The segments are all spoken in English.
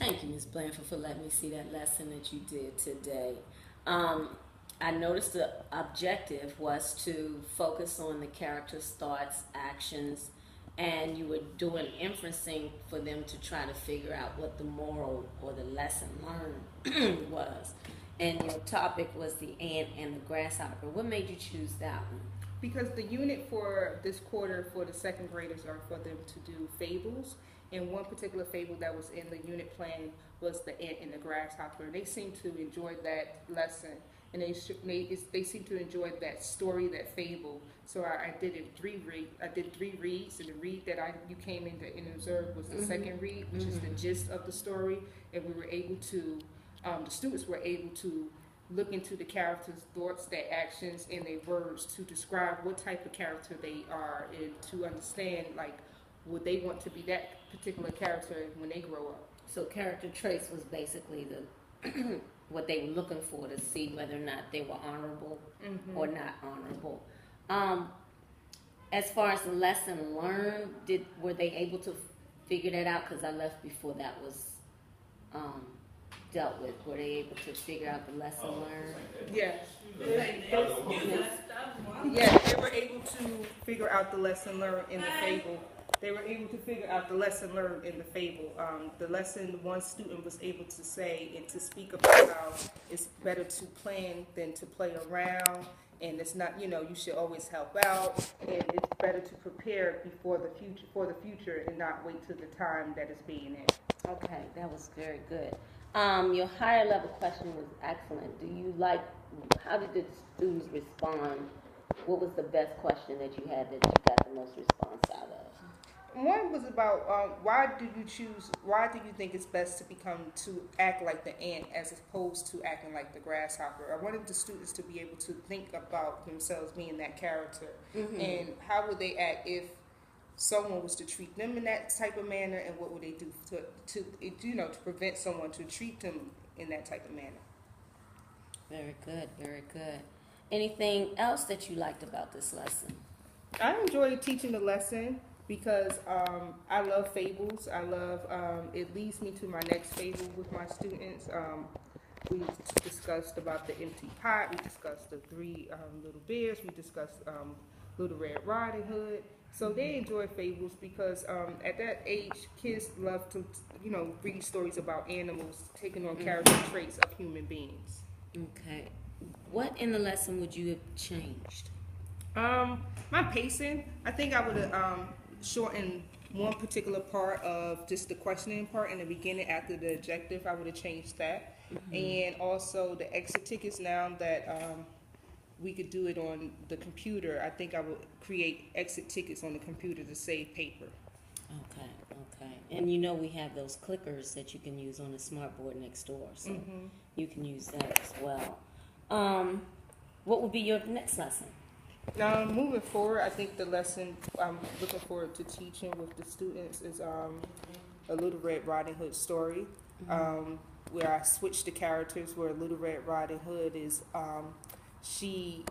Thank you, Ms. Blanford, for letting me see that lesson that you did today. Um, I noticed the objective was to focus on the character's thoughts, actions, and you were doing inferencing for them to try to figure out what the moral or the lesson learned was. And your topic was the ant and the grasshopper. What made you choose that one? Because the unit for this quarter for the second graders are for them to do fables. And one particular fable that was in the unit plan was the ant and the grasshopper. They seem to enjoy that lesson, and they seem to enjoy that story, that fable. So I did it I did 3 reads, and the read that you came in and observed was the second read, which is the gist of the story. And we were able to, the students were able to look into the characters' thoughts, their actions, and their words to describe what type of character they are, and to understand, like, would they want to be that particular character when they grow up. So character traits was basically the what they were looking for to see whether or not they were honorable or not honorable. As far as the lesson learned, were they able to figure that out? Because I left before that was dealt with. Were they able to figure out the lesson learned? Yes. Yes, they were able to figure out the lesson learned in the fable. They were able to figure out the lesson learned in the fable. The lesson one student was able to say and to speak about how it's better to plan than to play around, and it's not, you should always help out, and it's better to prepare for the future and not wait till the time that it's being in. Okay, that was very good. Your higher level question was excellent. How did the students respond? What was the best question that you had that you got the most response out of? One was about why do you think it's best to act like the ant as opposed to acting like the grasshopper? I wanted the students to be able to think about themselves being that character, and how would they act if someone was to treat them in that type of manner, and what would they do to prevent someone to treat them in that type of manner. Very good, very good. Anything else that you liked about this lesson? I enjoyed teaching the lesson because I love fables. I love, it leads me to my next fable with my students. We discussed about the empty pot. We discussed the 3 little bears. We discussed Little Red Riding Hood. So they enjoy fables because at that age, kids love to, read stories about animals taking on character traits of human beings. Okay. What in the lesson would you have changed? My pacing. I think I would have shortened one particular part of just the questioning part in the beginning after the objective. I would have changed that. And also the exit tickets, now that we could do it on the computer, I think I would create exit tickets on the computer to save paper. Okay. And we have those clickers that you can use on the smart board next door, so you can use that as well. What would be your next lesson? Moving forward, I think the lesson I'm looking forward to teaching with the students is a Little Red Riding Hood story, where I switch the characters, where Little Red Riding Hood is she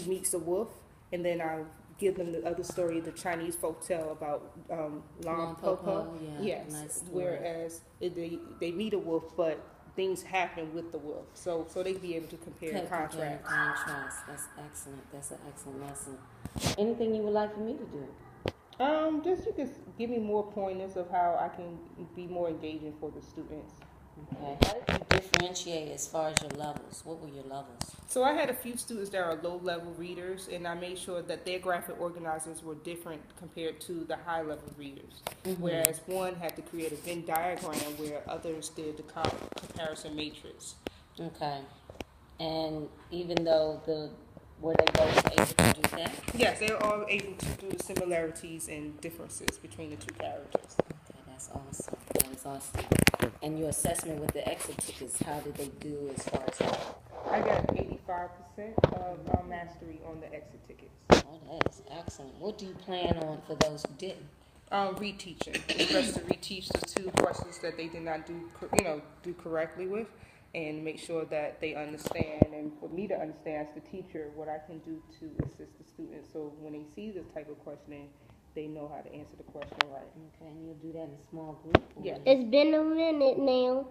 meets a wolf, and then I give them the other story, the Chinese folktale about Blanford.Debrief. Yes, nice. Whereas they meet a wolf, but things happen with the wolf, so they be able to compare and contrast. That's excellent. That's an excellent lesson. Anything you would like for me to do? Just you could give me more pointers of how I can be more engaging for the students. Okay. How did you differentiate as far as your levels? What were your levels? So I had a few students that are low-level readers, and I made sure that their graphic organizers were different compared to the high-level readers. Whereas one had to create a Venn diagram where others did the comparison matrix. Okay. And even though were they both able to do that? Yes, they were all able to do the similarities and differences between the 2 characters. Okay, that's awesome. That was awesome. And your assessment with the exit tickets, how did they do as far as that? I got 85% of mastery on the exit tickets. Oh, that is excellent. What do you plan on for those who didn't? Reteaching. Just to reteach the 2 questions that they did not do correctly with, and make sure that they understand, and for me to understand as the teacher what I can do to assist the students, so when they see this type of questioning, they know how to answer the question right. Okay, and you'll do that in a small group? Or Yes. It's been a minute now.